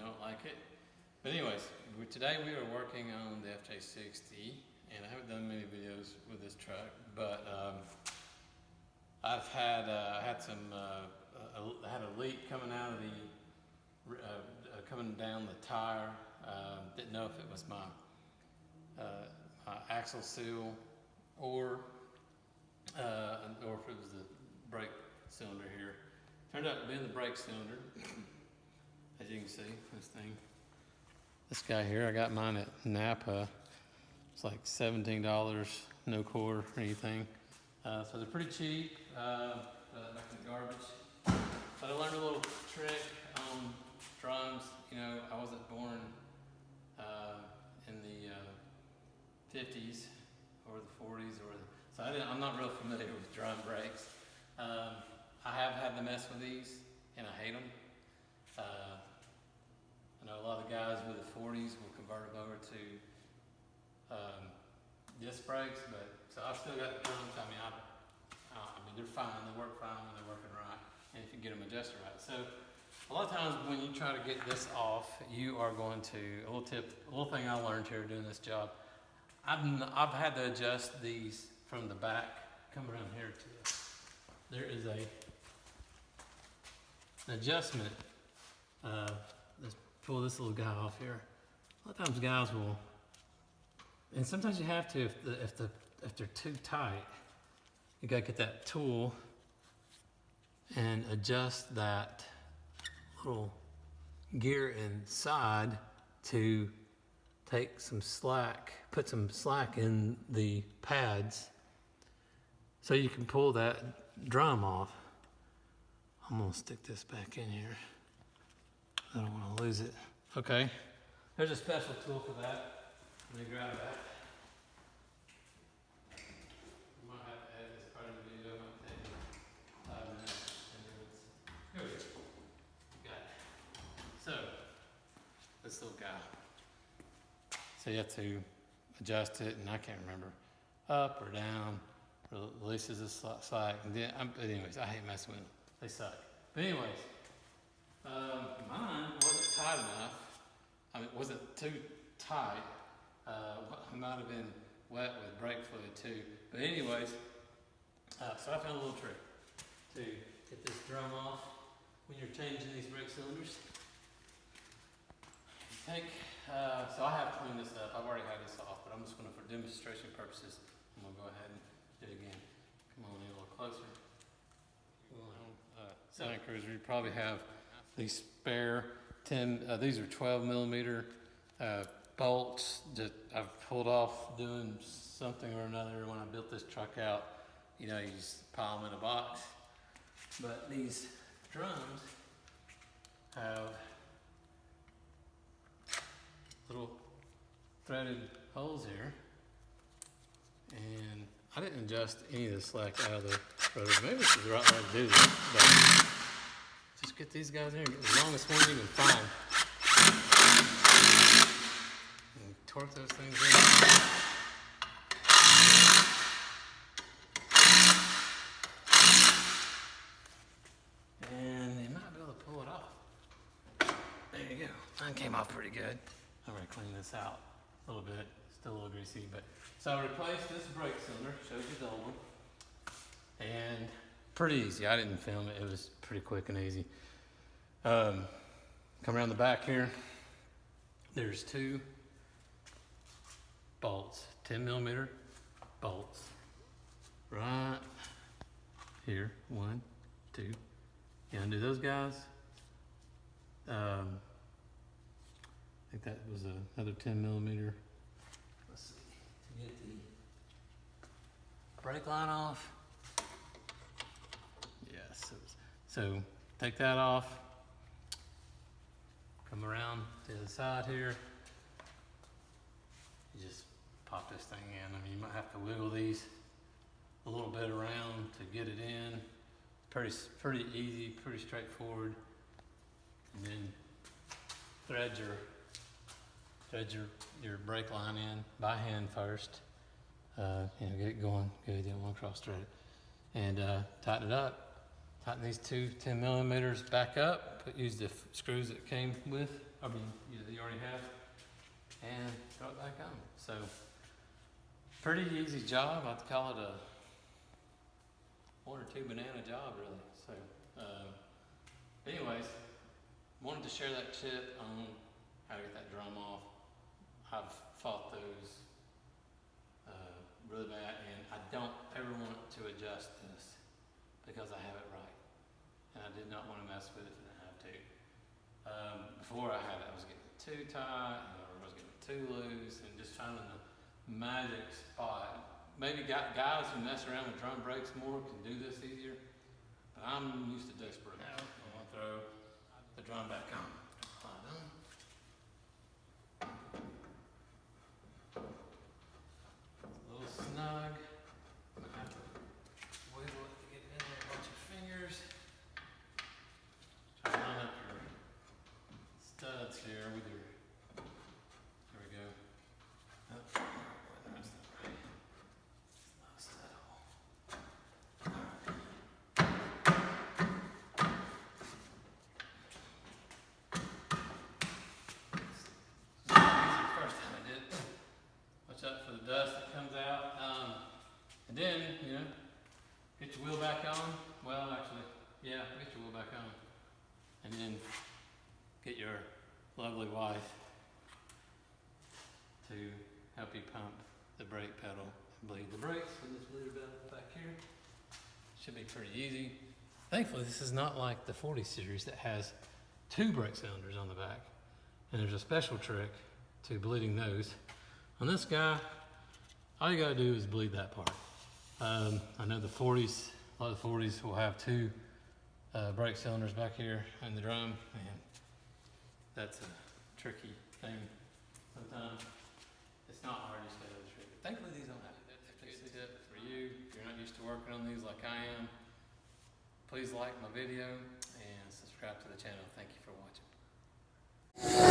don't like it. But anyways, today we are working on the FJ60, and I haven't done many videos with this truck, but I've had I had a leak coming out of the coming down the tire. Didn't know if it was my axle seal or if it was the brake cylinder here. Turned out to be the brake cylinder. As you can see, this guy here, I got mine at Napa. It's like $17, no core or anything. So they're pretty cheap, back in the garbage. But I learned a little trick on drums. You know, I wasn't born in the 50s or the 40s, so I'm not real familiar with drum brakes. I have had to mess with these, and I hate them. I know a lot of guys with the 40s will convert them over to disc brakes, but so I've still got the drums. I mean, they're fine. They work fine when they're working right, and if you get them adjusted right. So a lot of times when you try to get this off, you are going to a little thing I learned here doing this job. I've had to adjust these from the back, come around here to this. There is an adjustment. Let's pull this little guy off here. A lot of times guys will, and sometimes you have to if they're too tight. You gotta get that tool and adjust that little gear inside to take some slack, put some slack in the pads so you can pull that drum off. I'm gonna stick this back in here. I don't want to lose it. Okay, there's a special tool for that. Let me grab that. I might have to edit this part of the video. It might take 5 minutes, 10 minutes. Here we go. Got it. So, this little guy. So you have to adjust it, and I can't remember, up or down, releases the slack. And then, anyways, I hate messing with them. They suck. But anyways, mine wasn't tight enough. I mean, it wasn't too tight. I might have been wet with brake fluid too. But anyways, so I found a little trick to get this drum off when you're changing these brake cylinders. So I have cleaned this up. I've already had this off, but I'm just going to, for demonstration purposes, I'm going to go ahead and do it again. Come on in a little closer. Land Cruiser, you probably have these spare 10, these are 12 millimeter bolts that I've pulled off doing something or another when I built this truck out. You know, you just pile them in a box. But these drums have little threaded holes here, and I didn't adjust any of the slack out of the rotor. Maybe this is the right way to do this, but just get these guys in here, get the longest one you can find, and torque those things in. And you might be able to pull it off. There you go. Mine came off pretty good. I'm going to clean this out a little bit. Still a little greasy, but so I replaced this brake cylinder. Shows you the old one, and pretty easy. I didn't film it. It was pretty quick and easy. Come around the back here. There's two bolts, 10 millimeter bolts, right here. 1, 2. You undo those guys. I think that was another 10 millimeter. Let's see, to get the brake line off. Yes, so take that off. Come around to the side here. You just pop this thing in. I mean, you might have to wiggle these a little bit around to get it in. Pretty easy, pretty straightforward. And then thread your brake line in by hand first. Get it going good. You don't want to cross thread it. And tighten it up. Tighten these two 10 millimeters back up. Use the screws that came with I mean, you already have, and throw it back on. So, pretty easy job. I'd call it a 1 or 2 banana job, really. So, anyways, wanted to share that tip on how to get that drum off. I've fought those really bad, and I don't ever want to adjust this because I have it right, and I did not want to mess with it if I didn't have to. Before I had it, I was getting it too tight, or I was getting it too loose, and just finding the magic spot. Maybe guys who mess around with drum brakes more can do this easier, but I'm used to disc brakes. Now I'm gonna throw the drum back on. Slide on. It's a little snug. I'm gonna have to wiggle it to get it in there. Watch your fingers. Try to line up your studs here with your. There we go. Oh, that's not right. It's not a stud hole. Easy first time I did it. Watch out for the dust that comes out. And then, get your wheel back on. Well, actually, yeah, get your wheel back on. And then get your lovely wife to help you pump the brake pedal and bleed the brakes with this bleeder belt back here. Should be pretty easy. Thankfully, this is not like the 40 series that has 2 brake cylinders on the back. And there's a special trick to bleeding those. On this guy, all you gotta do is bleed that part. I know the 40s, a lot of the 40s will have 2 brake cylinders back here in the drum, and that's a tricky thing sometimes. It's not hard, just gotta trick it. Thankfully these don't have it. That's a good tip for you. If you're not used to working on these like I am, please like my video and subscribe to the channel. Thank you for watching.